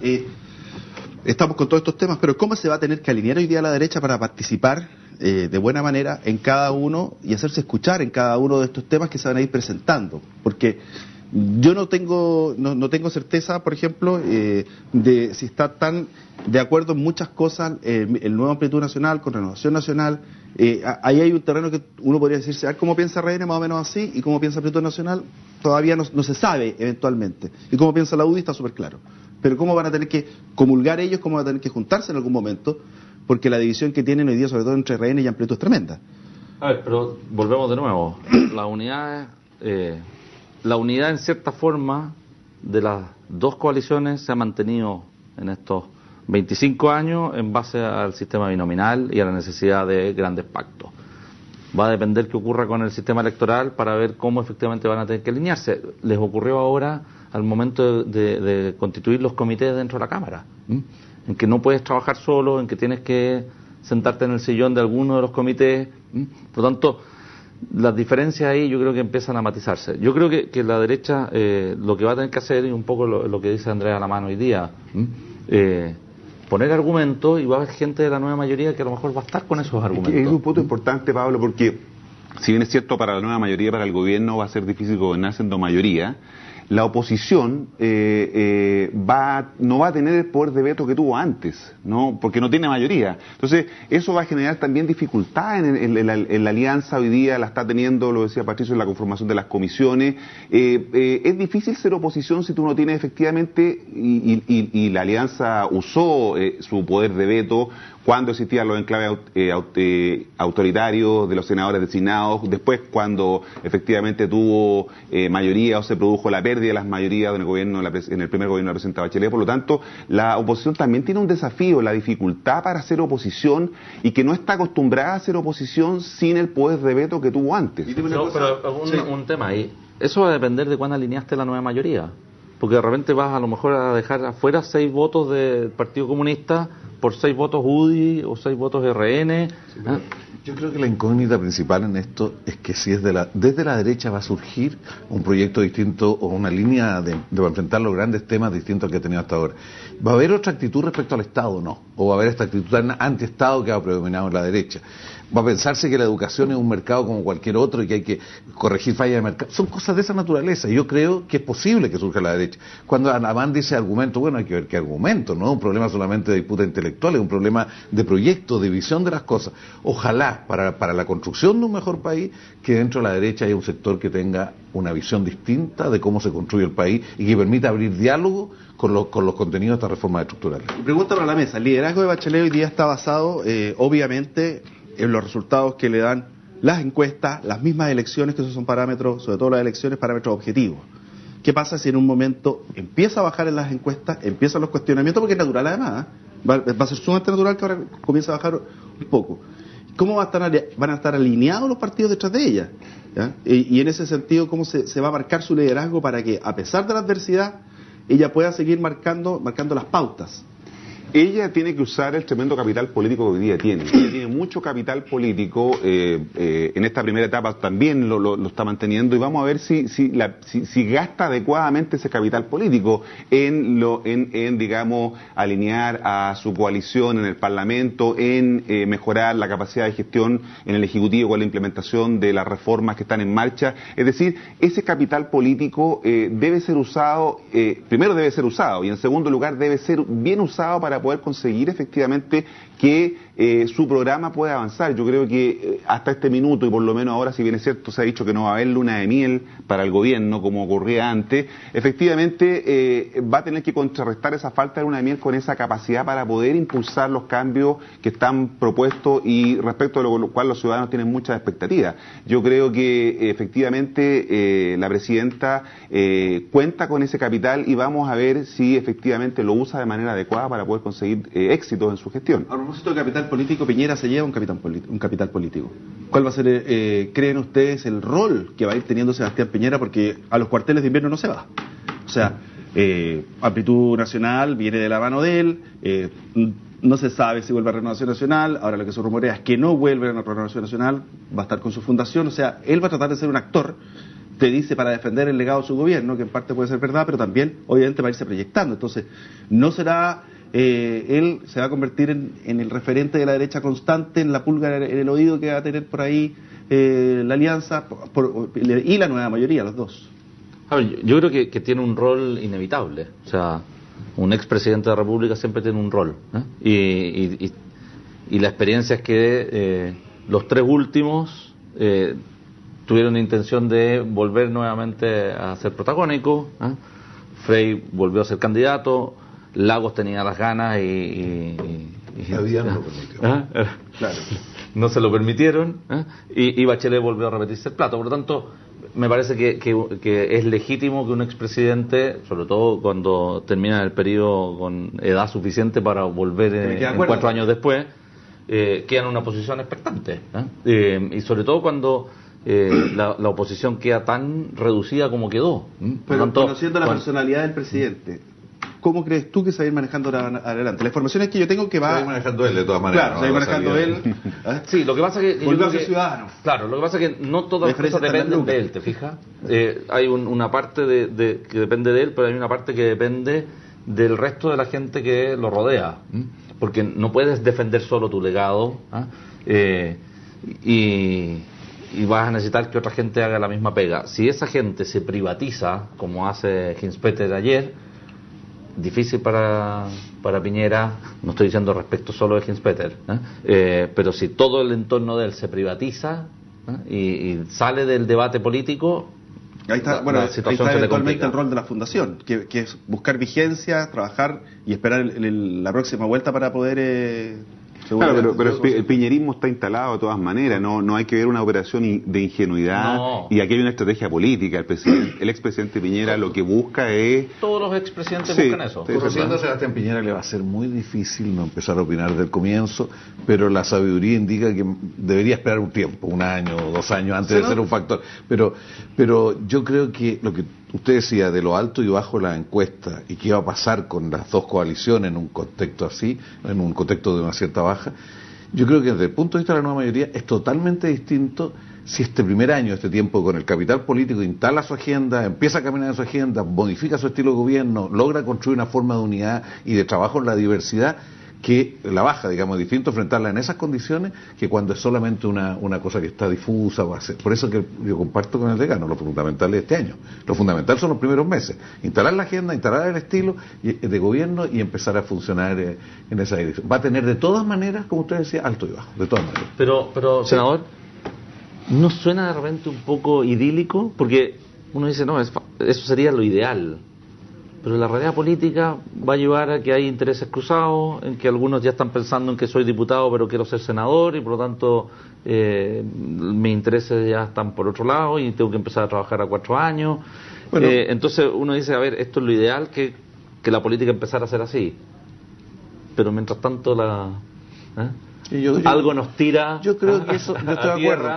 estamos con todos estos temas, pero ¿cómo se va a tener que alinear hoy día la derecha para participar de buena manera en cada uno y hacerse escuchar en cada uno de estos temas que se van a ir presentando? Porque yo no tengo certeza, por ejemplo, de si está tan de acuerdo en muchas cosas el nuevo Amplitud Nacional con Renovación Nacional. Ahí hay un terreno que uno podría decirse, a ver cómo piensa Reina, más o menos así, y cómo piensa Amplitud Nacional todavía no se sabe eventualmente, y cómo piensa la UDI está súper claro. Pero cómo van a tener que comulgar ellos, cómo van a tener que juntarse en algún momento, porque la división que tienen hoy día, sobre todo entre Reina y Amplitud, es tremenda. A ver, pero volvemos de nuevo. La unidad en cierta forma de las dos coaliciones se ha mantenido en estos 25 años en base al sistema binominal y a la necesidad de grandes pactos. Va a depender qué ocurra con el sistema electoral para ver cómo efectivamente van a tener que alinearse. Les ocurrió ahora al momento de constituir los comités dentro de la Cámara, en que no puedes trabajar solo, en que tienes que sentarte en el sillón de alguno de los comités. Por lo tanto, las diferencias ahí yo creo que empiezan a matizarse. Yo creo que la derecha lo que va a tener que hacer, y un poco lo que dice Andrea Lamano hoy día, poner argumentos, y va a haber gente de la nueva mayoría que a lo mejor va a estar con esos argumentos. Es un punto importante, Pablo, porque si bien es cierto para la nueva mayoría, para el gobierno va a ser difícil gobernar siendo mayoría, la oposición no va a tener el poder de veto que tuvo antes, ¿no? Porque no tiene mayoría. Entonces, eso va a generar también dificultad en la alianza. Hoy día la está teniendo, lo decía Patricio, en la conformación de las comisiones. Es difícil ser oposición si tú no tienes efectivamente, y la alianza usó su poder de veto cuando existían los enclaves autoritarios de los senadores designados, después cuando efectivamente tuvo mayoría o se produjo la pérdida de las mayorías en el gobierno, en el primer gobierno de la presidenta Bachelet. Por lo tanto, la oposición también tiene un desafío, la dificultad para hacer oposición, y que no está acostumbrada a hacer oposición sin el poder de veto que tuvo antes. Un tema ahí, eso va a depender de cuándo alineaste la nueva mayoría, porque de repente vas a lo mejor a dejar afuera 6 votos del Partido Comunista por 6 votos UDI o 6 votos RN. Sí, yo creo que la incógnita principal en esto es que si desde la derecha va a surgir un proyecto distinto o una línea de enfrentar los grandes temas distintos al que ha tenido hasta ahora. ¿Va a haber otra actitud respecto al Estado o no? ¿O va a haber esta actitud tan anti-Estado que ha predominado en la derecha? ¿Va a pensarse que la educación es un mercado como cualquier otro y que hay que corregir fallas de mercado? Son cosas de esa naturaleza. Yo creo que es posible que surja la derecha. Cuando Anamán dice argumento, bueno, hay que ver qué argumento, no es un problema solamente de disputa intelectual, es un problema de proyecto, de visión de las cosas. Ojalá, para la construcción de un mejor país, que dentro de la derecha haya un sector que tenga una visión distinta de cómo se construye el país y que permita abrir diálogo con los contenidos de estas reformas estructurales. Pregunta para la mesa. El liderazgo de Bachelet hoy día está basado, obviamente, en los resultados que le dan las encuestas, las mismas elecciones, que esos son parámetros, sobre todo las elecciones, parámetros objetivos. ¿Qué pasa si en un momento empieza a bajar en las encuestas, empiezan los cuestionamientos, porque es natural además, va a ser sumamente natural que ahora comience a bajar un poco? ¿cómo van a estar alineados los partidos detrás de ella? ¿Ya? Y en ese sentido, ¿cómo se va a marcar su liderazgo para que, a pesar de la adversidad, ella pueda seguir marcando las pautas? Ella tiene que usar el tremendo capital político que hoy día tiene. Ella tiene mucho capital político, en esta primera etapa también lo está manteniendo, y vamos a ver si gasta adecuadamente ese capital político en digamos, alinear a su coalición en el Parlamento, en mejorar la capacidad de gestión en el Ejecutivo con la implementación de las reformas que están en marcha. Es decir, ese capital político debe ser usado, primero debe ser usado, y en segundo lugar debe ser bien usado para poder conseguir efectivamente que su programa pueda avanzar. Yo creo que hasta este minuto, y por lo menos ahora, si bien es cierto, se ha dicho que no va a haber luna de miel para el gobierno como ocurría antes, efectivamente va a tener que contrarrestar esa falta de luna de miel con esa capacidad para poder impulsar los cambios que están propuestos, y respecto a lo cual los ciudadanos tienen muchas expectativas. Yo creo que efectivamente la presidenta cuenta con ese capital, y vamos a ver si efectivamente lo usa de manera adecuada para poder conseguir éxitos en su gestión. A propósito de capital político, Piñera se lleva un capital político. ¿Cuál va a ser, creen ustedes, el rol que va a ir teniendo Sebastián Piñera? Porque a los cuarteles de invierno no se va. O sea, Amplitud Nacional viene de la mano de él, no se sabe si vuelve a Renovación Nacional, ahora lo que se rumorea es que no vuelve a Renovación Nacional, va a estar con su fundación, o sea, él va a tratar de ser un actor, te dice, para defender el legado de su gobierno, que en parte puede ser verdad, pero también, obviamente, va a irse proyectando. Entonces, no será... él se va a convertir en el referente de la derecha constante, en la pulga en el oído que va a tener por ahí la alianza y la nueva mayoría, los dos. A ver, yo creo que tiene un rol inevitable. O sea, un expresidente de la República siempre tiene un rol, ¿eh? Y la experiencia es que los tres últimos tuvieron la intención de volver nuevamente a ser protagónicos, ¿eh? Frei volvió a ser candidato, Lagos tenía las ganas y Había no lo permitió. Claro. No se lo permitieron, y Bachelet volvió a repetirse el plato. Por lo tanto, me parece que es legítimo que un expresidente, sobre todo cuando termina el periodo con edad suficiente para volver en 4 años después, queda en una posición expectante, y sobre todo cuando la oposición queda tan reducida como quedó. Pero tanto, conociendo la personalidad del presidente, ¿cómo crees tú que se va a ir manejando adelante? La información es que yo tengo que va... Se va a ir manejando él, de todas maneras. Claro, se va a ir manejando él. Sí, lo que pasa es que... Yo creo que ciudadano. Claro, lo que pasa es que no todas las cosas dependen de él, ¿te fijas? Hay una parte que depende de él, pero hay una parte que depende del resto de la gente que lo rodea. Porque no puedes defender solo tu legado, y vas a necesitar que otra gente haga la misma pega. Si esa gente se privatiza, como hace Hinspeter ayer, difícil para Piñera, no estoy diciendo respecto solo de Hinspeter, pero si todo el entorno de él se privatiza, y sale del debate político, ahí está, bueno, ahí está eventualmente el rol de la fundación, que es buscar vigencia, trabajar y esperar la próxima vuelta para poder... Claro, pero el piñerismo está instalado de todas maneras, no hay que ver una operación de ingenuidad, no. Y aquí hay una estrategia política. El expresidente Piñera lo que busca es... Todos los expresidentes buscan eso. Conociendo a Sebastián Piñera le va a ser muy difícil no empezar a opinar del comienzo, pero la sabiduría indica que debería esperar un tiempo, 1 año o 2 años antes de ser un factor. Pero yo creo que lo que usted decía de lo alto y bajo de la encuesta y qué iba a pasar con las dos coaliciones en un contexto así, en un contexto de una cierta baja, yo creo que desde el punto de vista de la nueva mayoría es totalmente distinto si este primer año, este tiempo con el capital político instala su agenda, empieza a caminar en su agenda, modifica su estilo de gobierno, logra construir una forma de unidad y de trabajo en la diversidad, que la baja, digamos, es distinto enfrentarla en esas condiciones que cuando es solamente una cosa que está difusa. Por eso que yo comparto con el decano lo fundamental de este año. Lo fundamental son los primeros meses. Instalar la agenda, instalar el estilo de gobierno y empezar a funcionar en esa dirección. Va a tener de todas maneras, como usted decía, alto y bajo, de todas maneras. Pero senador, ¿no suena de repente un poco idílico? Porque uno dice, no, eso sería lo ideal. Pero la realidad política va a llevar a que hay intereses cruzados, en que algunos ya están pensando en que soy diputado pero quiero ser senador y por lo tanto mis intereses ya están por otro lado y tengo que empezar a trabajar a 4 años. Bueno, entonces uno dice, a ver, esto es lo ideal, que la política empezara a ser así. Pero mientras tanto algo nos tira. Yo creo que eso, yo estoy de acuerdo.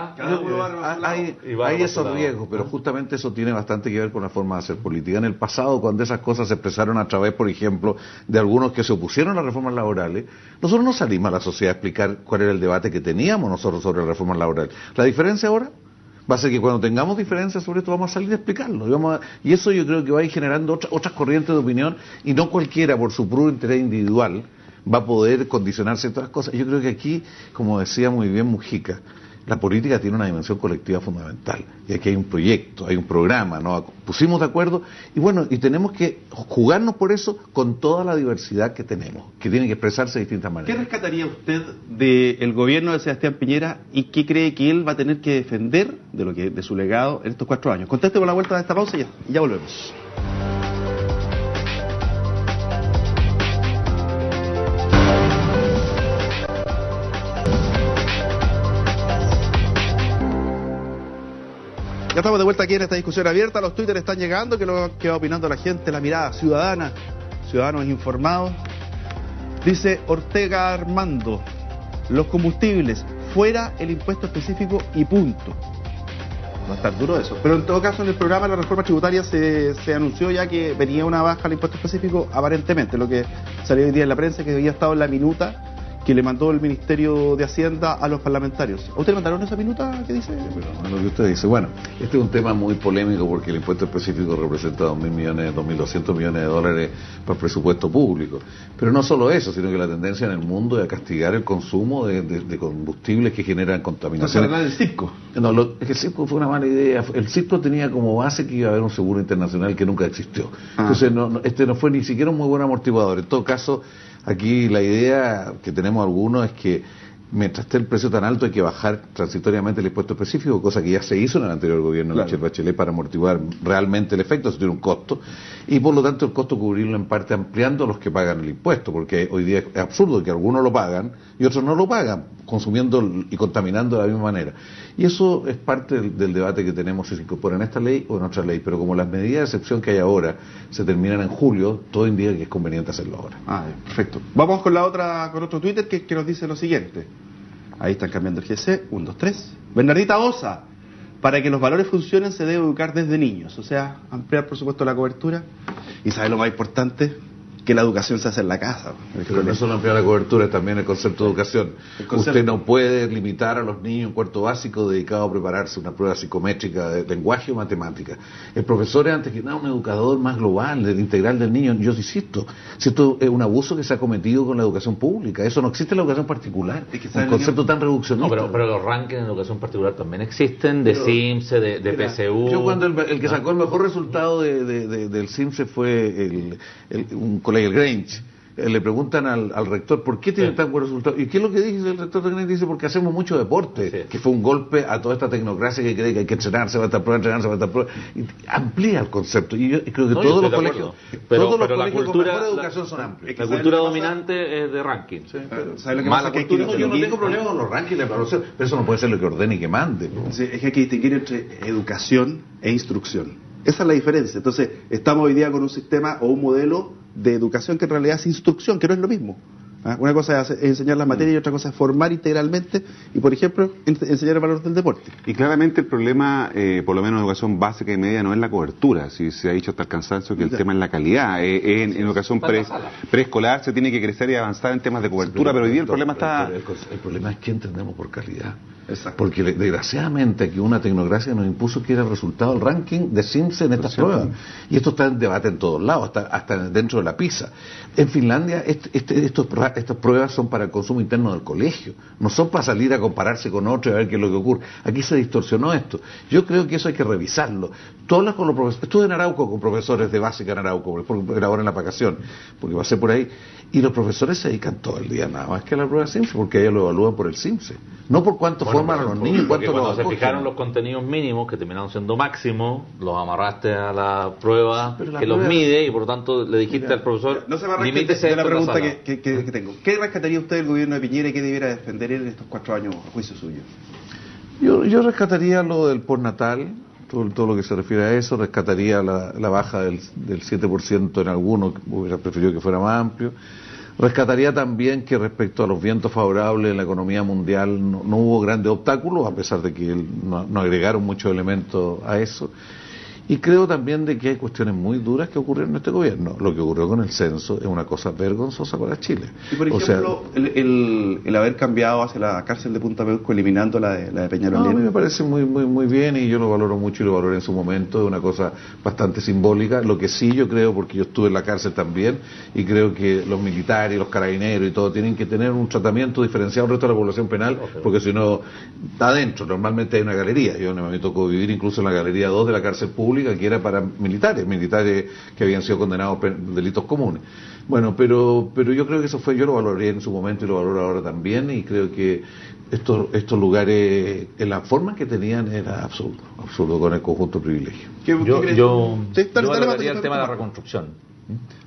Hay esos riesgos, pero justamente eso tiene bastante que ver con la forma de hacer política. En el pasado, cuando esas cosas se expresaron a través, por ejemplo, de algunos que se opusieron a las reformas laborales, nosotros no salimos a la sociedad a explicar cuál era el debate que teníamos nosotros sobre las reformas laborales. La diferencia ahora va a ser que cuando tengamos diferencias sobre esto vamos a salir a explicarlo. Y eso yo creo que va a ir generando otras corrientes de opinión, y no cualquiera por su puro interés individual va a poder condicionar ciertas cosas. Yo creo que aquí, como decía muy bien Mujica, la política tiene una dimensión colectiva fundamental, y aquí hay un proyecto, hay un programa, nos pusimos de acuerdo, y bueno, y tenemos que jugarnos por eso con toda la diversidad que tenemos, que tiene que expresarse de distintas maneras. ¿Qué rescataría usted del gobierno de Sebastián Piñera y qué cree que él va a tener que defender de su legado en estos 4 años? Conteste por la vuelta de esta pausa y ya volvemos. Ya estamos de vuelta aquí en esta discusión abierta. Los Twitter están llegando, que va opinando la gente, la mirada ciudadana, ciudadanos informados. Dice Ortega Armando, los combustibles, fuera el impuesto específico y punto. Va a estar duro eso. Pero en todo caso, en el programa de la reforma tributaria se anunció ya que venía una baja al impuesto específico, aparentemente. Lo que salió hoy día en la prensa, que había estado en la minuta que le mandó el Ministerio de Hacienda a los parlamentarios. ¿A usted le mandaron esa minuta? ¿Qué dice? Lo que usted dice. Bueno, este es un tema muy polémico porque el impuesto específico representa 2.200 millones de dólares para el presupuesto público. Pero no solo eso, sino que la tendencia en el mundo es a castigar el consumo de combustibles que generan contaminación. ¿No se habla del CIRCO? No, es que el CIRCO fue una mala idea. El CIRCO tenía como base que iba a haber un seguro internacional que nunca existió. Entonces, este no fue ni siquiera un muy buen amortiguador. En todo caso, aquí la idea que tenemos algunos es que mientras esté el precio tan alto hay que bajar transitoriamente el impuesto específico, cosa que ya se hizo en el anterior gobierno de Bachelet para amortiguar realmente el efecto. Eso tiene un costo, y por lo tanto el costo cubrirlo en parte ampliando a los que pagan el impuesto, porque hoy día es absurdo que algunos lo pagan y otros no lo pagan, consumiendo y contaminando de la misma manera. Y eso es parte del debate que tenemos, si se incorpora en esta ley o en otra ley, pero como las medidas de excepción que hay ahora se terminan en julio, todo indica que es conveniente hacerlo ahora. Perfecto. Vamos con otro Twitter que nos dice lo siguiente. Ahí están cambiando el GC, 1, 2, 3. Bernardita Osa, para que los valores funcionen se debe educar desde niños, o sea, ampliar por supuesto la cobertura. Y ¿sabe lo más importante? Que la educación se hace en la casa. Pero no solo ampliar la cobertura, es también el concepto de educación. Usted no puede limitar a los niños en cuarto básico dedicado a prepararse una prueba psicométrica de lenguaje o matemática. El profesor es antes que nada un educador más global, integral del niño. Yo insisto, si esto es un abuso que se ha cometido con la educación pública, eso no existe en la educación particular. Es que un concepto tan reduccionista. No, pero los rankings en educación particular también existen, de CIMSE, de PSU. Yo cuando el que sacó el mejor resultado del CIMSE fue un colegio, el Grange, le preguntan al rector ¿por qué tiene tan buenos resultados? ¿Y qué es lo que dice el rector de Grange? Dice porque hacemos mucho deporte, que fue un golpe a toda esta tecnocracia que cree que hay que entrenarse para esta prueba, y amplía el concepto. Y yo creo que todos los colegios, todos los colegios con mejor educación son amplios. La cultura dominante es de ranking. Mala cultura. Yo no tengo problema con los rankings de evaluación, pero eso no puede ser lo que ordene y que mande. Sí, es que hay que distinguir entre educación e instrucción. Esa es la diferencia. Entonces, estamos hoy día con un sistema o un modelo de educación que en realidad es instrucción, que no es lo mismo. Una cosa es enseñar las materias y otra cosa es formar integralmente y, por ejemplo, enseñar el valor del deporte. Y claramente el problema, por lo menos en educación básica y media, no es la cobertura. Si se ha dicho hasta el cansancio que el tema es la calidad. En educación preescolar se tiene que crecer y avanzar en temas de cobertura, pero hoy día el problema está... El problema es qué entendemos por calidad. Exacto. Porque desgraciadamente aquí una tecnocracia nos impuso que era el resultado del ranking de CIMSE en estas pruebas. Y esto está en debate en todos lados, hasta dentro de la PISA. En Finlandia estas pruebas son para el consumo interno del colegio, no son para salir a compararse con otros y a ver qué es lo que ocurre. Aquí se distorsionó esto. Yo creo que eso hay que revisarlo. Tú hablas con los profesores, estuve en Arauco con profesores de básica en Arauco, porque era ahora en la vacación, porque pasé por ahí, y los profesores se dedican todo el día nada más que a la prueba CIMSE, porque ellos lo evalúan por el CIMSE, no por cuánto forman a los niños, cuánto cuando se fijaron los contenidos mínimos que terminaron siendo máximos, los amarraste a la prueba que los mide y por lo tanto le dijiste al profesor, no se me limítese de la pregunta que tengo. ¿Qué rescataría usted del gobierno de Piñera y qué debiera defender él en estos 4 años a juicio suyo? Yo rescataría lo del postnatal, todo lo que se refiere a eso, rescataría la baja del 7% en algunos, hubiera preferido que fuera más amplio, Rescataría también que respecto a los vientos favorables en la economía mundial no hubo grandes obstáculos, a pesar de que no agregaron muchos elementos a eso. Y creo también de que hay cuestiones muy duras que ocurrieron en este gobierno. Lo que ocurrió con el censo es una cosa vergonzosa para Chile. Y por ejemplo, el haber cambiado hacia la cárcel de Punta Peuco, eliminando la de Peñalolén. No, a mí me parece muy bien y yo lo valoro mucho y lo valoré en su momento. Es una cosa bastante simbólica. Lo que sí yo creo, porque yo estuve en la cárcel también, y creo que los militares, los carabineros y todo tienen que tener un tratamiento diferenciado al resto de la población penal, porque si no, está adentro. Normalmente hay una galería. Yo me tocó vivir incluso en la galería 2 de la cárcel pública, que era para militares que habían sido condenados por delitos comunes. Bueno, pero yo creo que eso yo lo valoré en su momento y lo valoro ahora también, y creo que estos lugares, en la forma que tenían, era absurdo con el conjunto de privilegios. Yo valoraría el tema de la reconstrucción.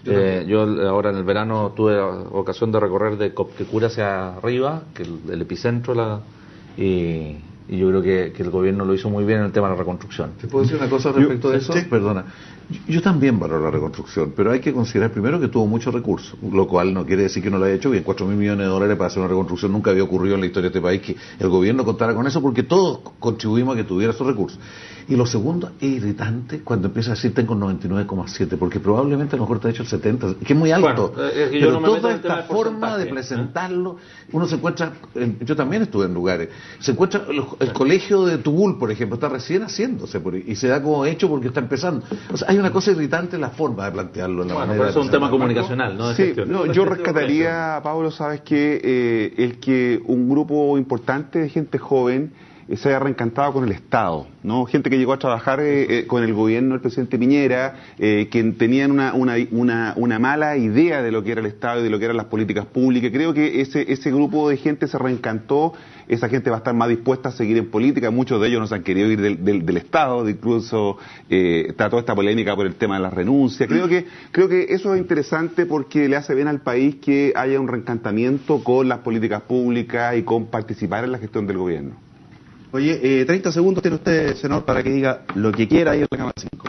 Yo ahora en el verano tuve la ocasión de recorrer de Copquecura hacia arriba, que es el epicentro, y yo creo que el gobierno lo hizo muy bien en el tema de la reconstrucción. ¿Te puedo decir una cosa respecto de eso? Sí. Perdona. Yo también valoro la reconstrucción, pero hay que considerar primero que tuvo muchos recursos, lo cual no quiere decir que no lo haya hecho bien. 4.000 millones de dólares para hacer una reconstrucción nunca había ocurrido en la historia de este país que el gobierno contara con eso, porque todos contribuimos a que tuviera esos recursos. Y lo segundo, es irritante cuando empieza a decir tengo 99,7, porque probablemente a lo mejor te ha hecho el 70, que es muy alto. Bueno, pero toda esta forma de presentarlo, uno se encuentra, yo también estuve en lugares, se encuentra el colegio de Tubul, por ejemplo, está recién haciéndose, y se da como hecho porque está empezando. O sea, hay una cosa irritante en la forma de plantearlo, en la manera pero eso es un tema comunicacional, ¿no? Sí, yo rescataría, Pablo, sabes que el que un grupo importante de gente joven se haya reencantado con el Estado, ¿no? Gente que llegó a trabajar con el gobierno del presidente Piñera, que tenían una mala idea de lo que era el Estado y de lo que eran las políticas públicas. Creo que ese grupo de gente se reencantó. Esa gente va a estar más dispuesta a seguir en política. Muchos de ellos no se han querido ir del Estado, incluso está toda esta polémica por el tema de las renuncias. Creo que eso es interesante porque le hace bien al país que haya un reencantamiento con las políticas públicas y con participar en la gestión del gobierno. Oye, 30 segundos tiene usted, senador, para que diga lo que quiera ahí en la Cámara 5.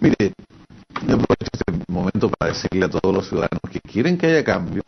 Mire, yo aprovecho este momento para decirle a todos los ciudadanos que quieren que haya cambio,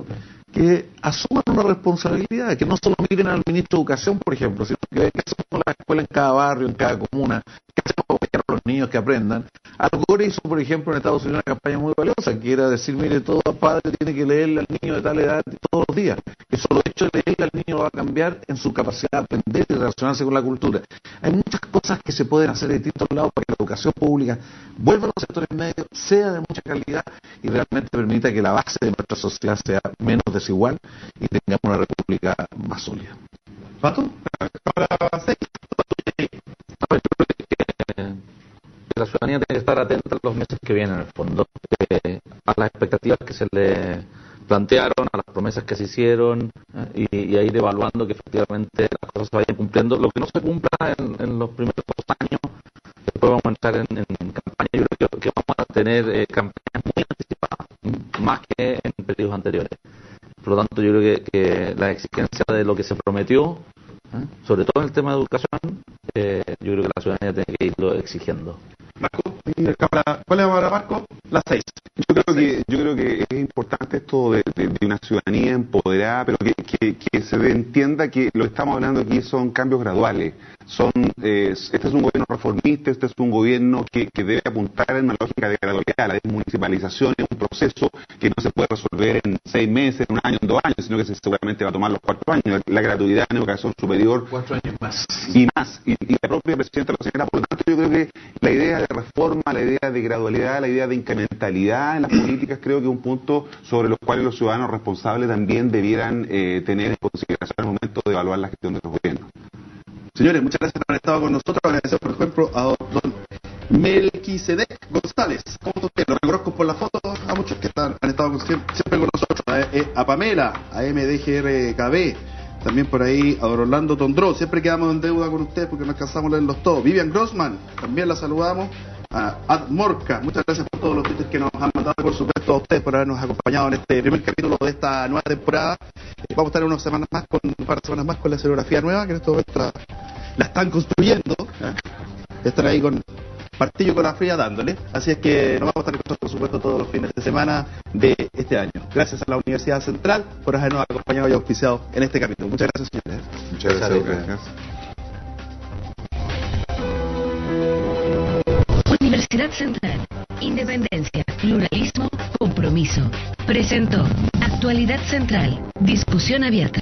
que asuman una responsabilidad, que no solo miren al ministro de Educación, por ejemplo, sino que hacemos la escuela en cada barrio, en cada comuna, que hacemos para apoyar a los niños que aprendan. Al Gore hizo, por ejemplo, en Estados Unidos una campaña muy valiosa, que era decir, mire, todo padre tiene que leerle al niño de tal edad todos los días. Que solo el hecho de leerle al niño lo va a cambiar en su capacidad de aprender y relacionarse con la cultura. Hay muchas cosas que se pueden hacer de distintos lados para que la educación pública vuelva a los sectores medios, sea de mucha calidad y realmente permita que la base de nuestra sociedad sea menos desigual y tengamos una república más sólida. ¿Pato? La ciudadanía tiene que estar atenta a los meses que vienen, en el fondo, a las expectativas que se le plantearon, a las promesas que se hicieron, y a ir evaluando que efectivamente las cosas se vayan cumpliendo. Lo que no se cumpla en los primeros 2 años, después vamos a entrar en campaña. Yo creo que vamos a tener campañas muy anticipadas, más que en periodos anteriores. Por lo tanto, yo creo que la exigencia de lo que se prometió, sobre todo en el tema de educación, yo creo que la ciudadanía tiene que irlo exigiendo. Marco, ¿cuál es ahora, Marco? Las 6. Yo creo que es importante esto de una ciudadanía empoderada, pero que se entienda que lo que estamos hablando aquí son cambios graduales. Este es un gobierno reformista, este es un gobierno que debe apuntar en una lógica de gradualidad. La desmunicipalización es un proceso que no se puede resolver en 6 meses, en 1 año, en 2 años, sino que seguramente va a tomar los 4 años. La gratuidad en educación superior. 4 años más. Y más. Y la propia presidenta lo señala. Por lo tanto, yo creo que la idea de reforma, la idea de gradualidad, la idea de incrementalidad en las políticas, creo que es un punto sobre los cuales los ciudadanos responsables también debieran tener en consideración al momento de evaluar la gestión de los gobiernos. Señores, muchas gracias por haber estado con nosotros. Agradecemos, por ejemplo, a don Melquisedec González. ¿Cómo está usted? Lo reconozco por la foto a muchos que han estado siempre con nosotros. A Pamela, a MDGRKB, también por ahí a don Orlando Tondró. Siempre quedamos en deuda con ustedes porque no alcanzamos a leerlos todos. Vivian Grossman, también la saludamos. A Ad Morca, muchas gracias por todos los tweets que nos han mandado, por supuesto a ustedes por habernos acompañado en este primer capítulo de esta nueva temporada. Vamos a estar un par de semanas más con la escenografía nueva, que en este momento la están construyendo. Estar ahí con martillo con la fría dándole. Así es que nos vamos a estar encontrando, por supuesto, todos los fines de semana de este año. Gracias a la Universidad Central por habernos acompañado y auspiciado en este capítulo. Muchas gracias, señores. Muchas gracias. Universidad Central, independencia, pluralismo, compromiso. Presentó Actualidad Central, discusión abierta.